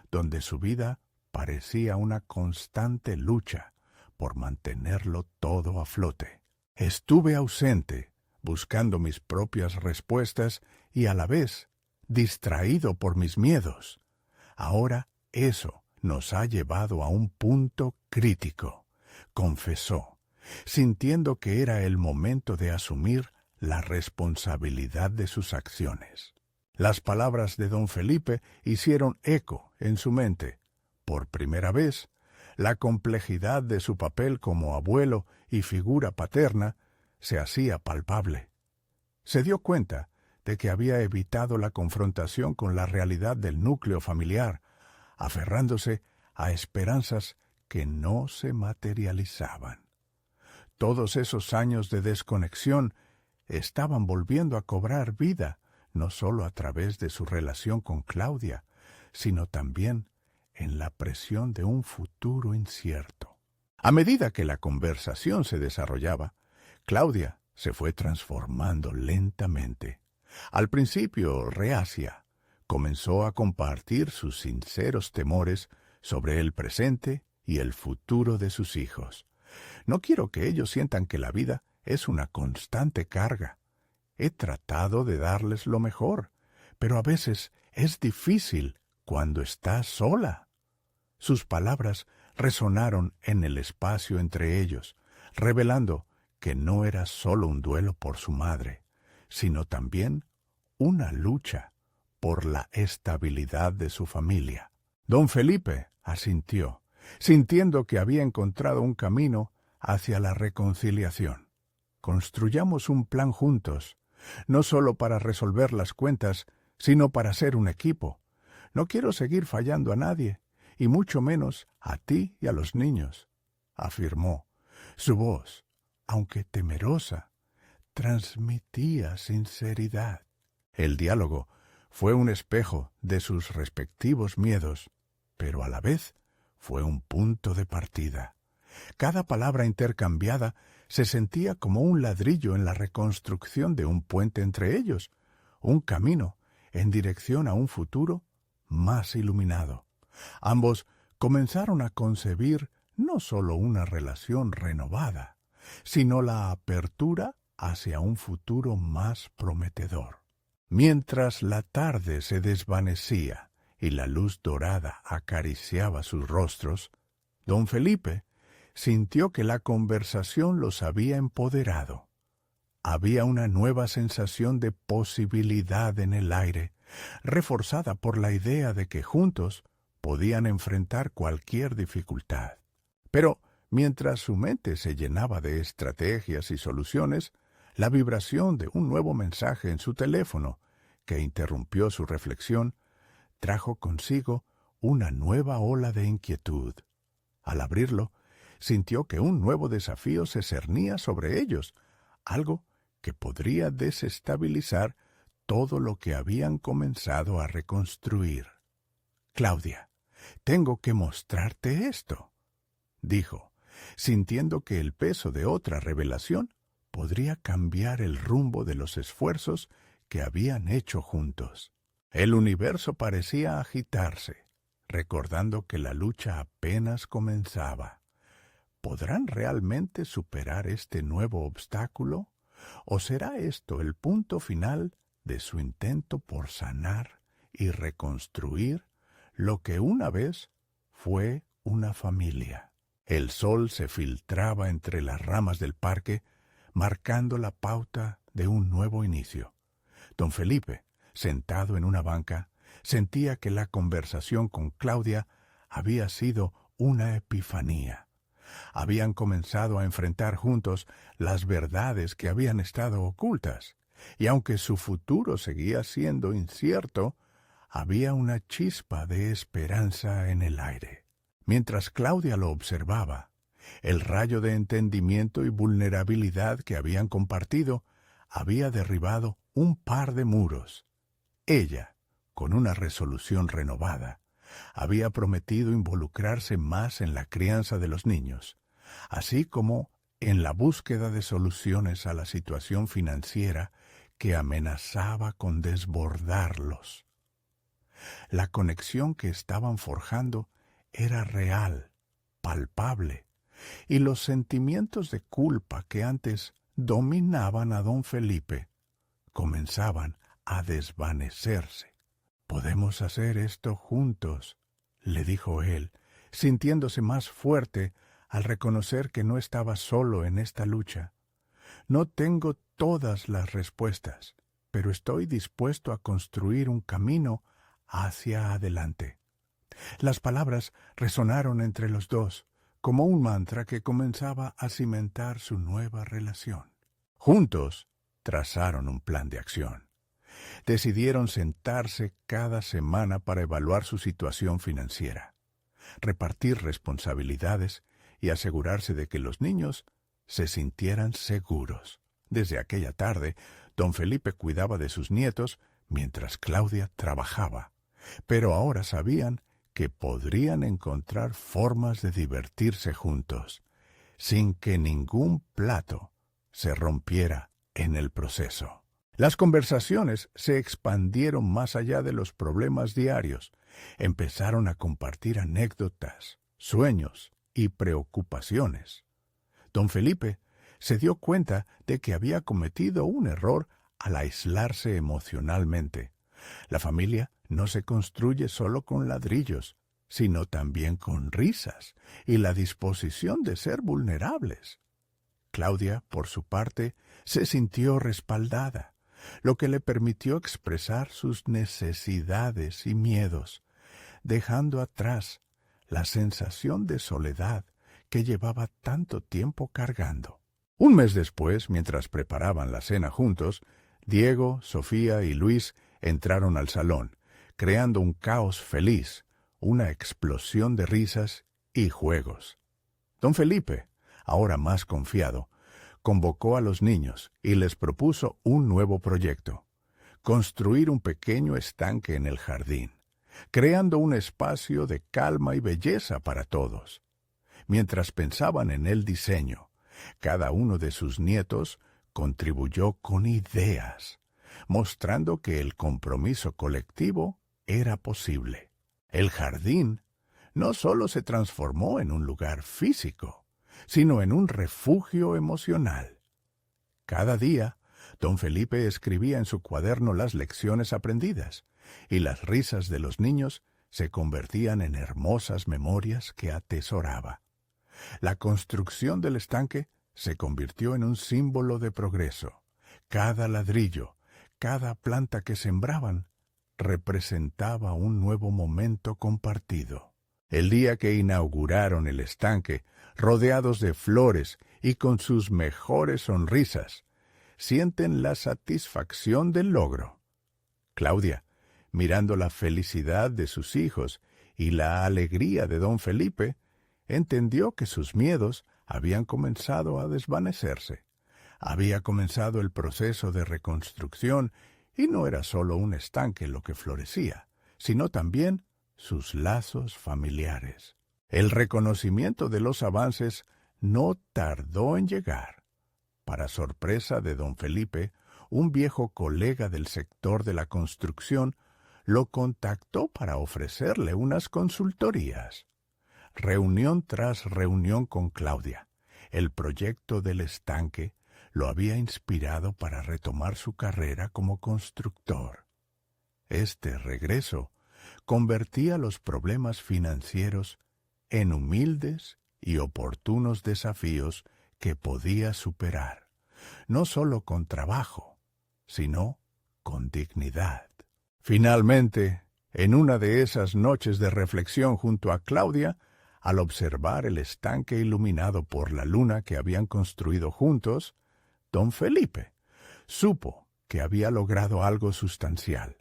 donde su vida parecía una constante lucha por mantenerlo todo a flote. Estuve ausente, buscando mis propias respuestas y a la vez distraído por mis miedos. Ahora eso nos ha llevado a un punto crítico, confesó, sintiendo que era el momento de asumir la responsabilidad de sus acciones. Las palabras de don Felipe hicieron eco en su mente. Por primera vez, la complejidad de su papel como abuelo y figura paterna se hacía palpable. Se dio cuenta de que había evitado la confrontación con la realidad del núcleo familiar, aferrándose a esperanzas que no se materializaban. Todos esos años de desconexión estaban volviendo a cobrar vida, no solo a través de su relación con Claudia, sino también en la presión de un futuro incierto. A medida que la conversación se desarrollaba, Claudia se fue transformando lentamente. Al principio reacia, comenzó a compartir sus sinceros temores sobre el presente y el futuro de sus hijos. No quiero que ellos sientan que la vida es una constante carga. He tratado de darles lo mejor, pero a veces es difícil cuando estás sola. Sus palabras resonaron en el espacio entre ellos, revelando que no era solo un duelo por su madre, sino también una lucha por la estabilidad de su familia. Don Felipe asintió, sintiendo que había encontrado un camino hacia la reconciliación. Construyamos un plan juntos, no solo para resolver las cuentas, sino para ser un equipo. No quiero seguir fallando a nadie, y mucho menos a ti y a los niños, afirmó. Su voz, aunque temerosa, transmitía sinceridad. El diálogo fue un espejo de sus respectivos miedos, pero a la vez fue un punto de partida. Cada palabra intercambiada se sentía como un ladrillo en la reconstrucción de un puente entre ellos, un camino en dirección a un futuro más iluminado. Ambos comenzaron a concebir no solo una relación renovada, sino la apertura hacia un futuro más prometedor. Mientras la tarde se desvanecía y la luz dorada acariciaba sus rostros, don Felipe sintió que la conversación los había empoderado. Había una nueva sensación de posibilidad en el aire, reforzada por la idea de que juntos podían enfrentar cualquier dificultad. Pero mientras su mente se llenaba de estrategias y soluciones, la vibración de un nuevo mensaje en su teléfono, que interrumpió su reflexión, trajo consigo una nueva ola de inquietud. Al abrirlo, sintió que un nuevo desafío se cernía sobre ellos, algo que podría desestabilizar todo lo que habían comenzado a reconstruir. «Claudia, tengo que mostrarte esto», dijo, sintiendo que el peso de otra revelación podría cambiar el rumbo de los esfuerzos que habían hecho juntos. El universo parecía agitarse, recordando que la lucha apenas comenzaba. ¿Podrán realmente superar este nuevo obstáculo? ¿O será esto el punto final de su intento por sanar y reconstruir lo que una vez fue una familia? El sol se filtraba entre las ramas del parque, marcando la pauta de un nuevo inicio. Don Felipe, sentado en una banca, sentía que la conversación con Claudia había sido una epifanía. Habían comenzado a enfrentar juntos las verdades que habían estado ocultas, y aunque su futuro seguía siendo incierto, había una chispa de esperanza en el aire. Mientras Claudia lo observaba, el rayo de entendimiento y vulnerabilidad que habían compartido había derribado un par de muros. Ella, con una resolución renovada, había prometido involucrarse más en la crianza de los niños, así como en la búsqueda de soluciones a la situación financiera que amenazaba con desbordarlos. La conexión que estaban forjando era real, palpable, y los sentimientos de culpa que antes dominaban a don Felipe comenzaban a desvanecerse. «Podemos hacer esto juntos», le dijo él, sintiéndose más fuerte al reconocer que no estaba solo en esta lucha. «No tengo todas las respuestas, pero estoy dispuesto a construir un camino hacia adelante. Las palabras resonaron entre los dos, como un mantra que comenzaba a cimentar su nueva relación. Juntos trazaron un plan de acción. Decidieron sentarse cada semana para evaluar su situación financiera, repartir responsabilidades y asegurarse de que los niños se sintieran seguros. Desde aquella tarde, don Felipe cuidaba de sus nietos mientras Claudia trabajaba, pero ahora sabían que podrían encontrar formas de divertirse juntos, sin que ningún plato se rompiera en el proceso. Las conversaciones se expandieron más allá de los problemas diarios. Empezaron a compartir anécdotas, sueños y preocupaciones. Don Felipe se dio cuenta de que había cometido un error al aislarse emocionalmente. La familia no se construye solo con ladrillos, sino también con risas y la disposición de ser vulnerables. Claudia, por su parte, se sintió respaldada, lo que le permitió expresar sus necesidades y miedos, dejando atrás la sensación de soledad que llevaba tanto tiempo cargando. Un mes después, mientras preparaban la cena juntos, Diego, Sofía y Luis entraron al salón, creando un caos feliz, una explosión de risas y juegos. Don Felipe, ahora más confiado, convocó a los niños y les propuso un nuevo proyecto: construir un pequeño estanque en el jardín, creando un espacio de calma y belleza para todos. Mientras pensaban en el diseño, cada uno de sus nietos contribuyó con ideas, mostrando que el compromiso colectivo era posible. El jardín no solo se transformó en un lugar físico, sino en un refugio emocional. Cada día, don Felipe escribía en su cuaderno las lecciones aprendidas, y las risas de los niños se convertían en hermosas memorias que atesoraba. La construcción del estanque se convirtió en un símbolo de progreso. Cada ladrillo, cada planta que sembraban, representaba un nuevo momento compartido. El día que inauguraron el estanque, rodeados de flores y con sus mejores sonrisas, sienten la satisfacción del logro. Claudia, mirando la felicidad de sus hijos y la alegría de don Felipe, entendió que sus miedos habían comenzado a desvanecerse. Había comenzado el proceso de reconstrucción y no era solo un estanque lo que florecía, sino también sus lazos familiares. El reconocimiento de los avances no tardó en llegar. Para sorpresa de don Felipe, un viejo colega del sector de la construcción lo contactó para ofrecerle unas consultorías. Reunión tras reunión con Claudia, el proyecto del estanque lo había inspirado para retomar su carrera como constructor. Este regreso convertía los problemas financieros en humildes y oportunos desafíos que podía superar, no solo con trabajo, sino con dignidad. Finalmente, en una de esas noches de reflexión junto a Claudia, al observar el estanque iluminado por la luna que habían construido juntos, don Felipe supo que había logrado algo sustancial.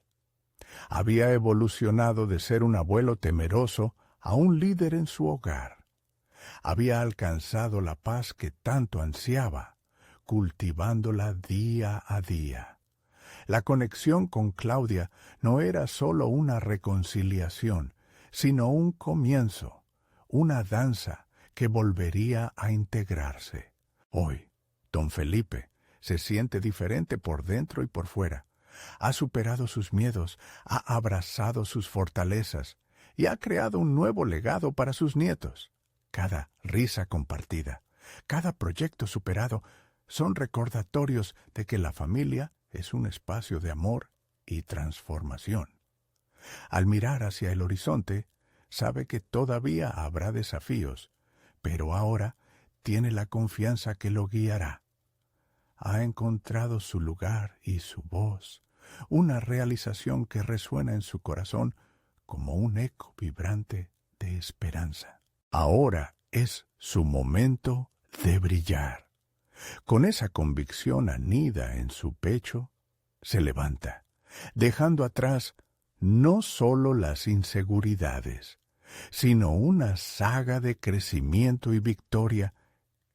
Había evolucionado de ser un abuelo temeroso a un líder en su hogar. Había alcanzado la paz que tanto ansiaba, cultivándola día a día. La conexión con Claudia no era solo una reconciliación, sino un comienzo, una danza que volvería a integrarse. Hoy, don Felipe se siente diferente por dentro y por fuera. Ha superado sus miedos, ha abrazado sus fortalezas y ha creado un nuevo legado para sus nietos. Cada risa compartida, cada proyecto superado son recordatorios de que la familia es un espacio de amor y transformación. Al mirar hacia el horizonte, sabe que todavía habrá desafíos, pero ahora tiene la confianza que lo guiará. ha encontrado su lugar y su voz, una realización que resuena en su corazón como un eco vibrante de esperanza. Ahora es su momento de brillar. Con esa convicción anida en su pecho, se levanta, dejando atrás no solo las inseguridades, sino una saga de crecimiento y victoria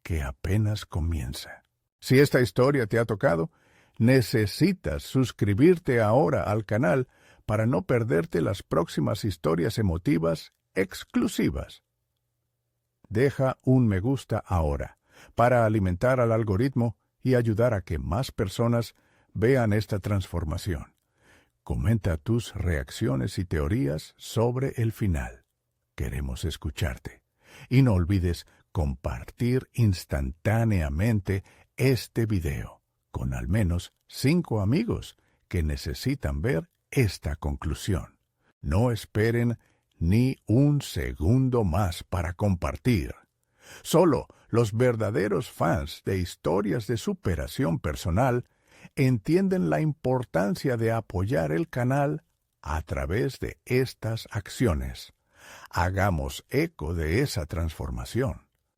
que apenas comienza. Si esta historia te ha tocado, necesitas suscribirte ahora al canal para no perderte las próximas historias emotivas exclusivas. Deja un me gusta ahora para alimentar al algoritmo y ayudar a que más personas vean esta transformación. Comenta tus reacciones y teorías sobre el final. Queremos escucharte. Y no olvides compartir instantáneamente este video con al menos 5 amigos que necesitan ver esta conclusión. No esperen ni un segundo más para compartir. Solo los verdaderos fans de historias de superación personal entienden la importancia de apoyar el canal a través de estas acciones. Hagamos eco de esa transformación.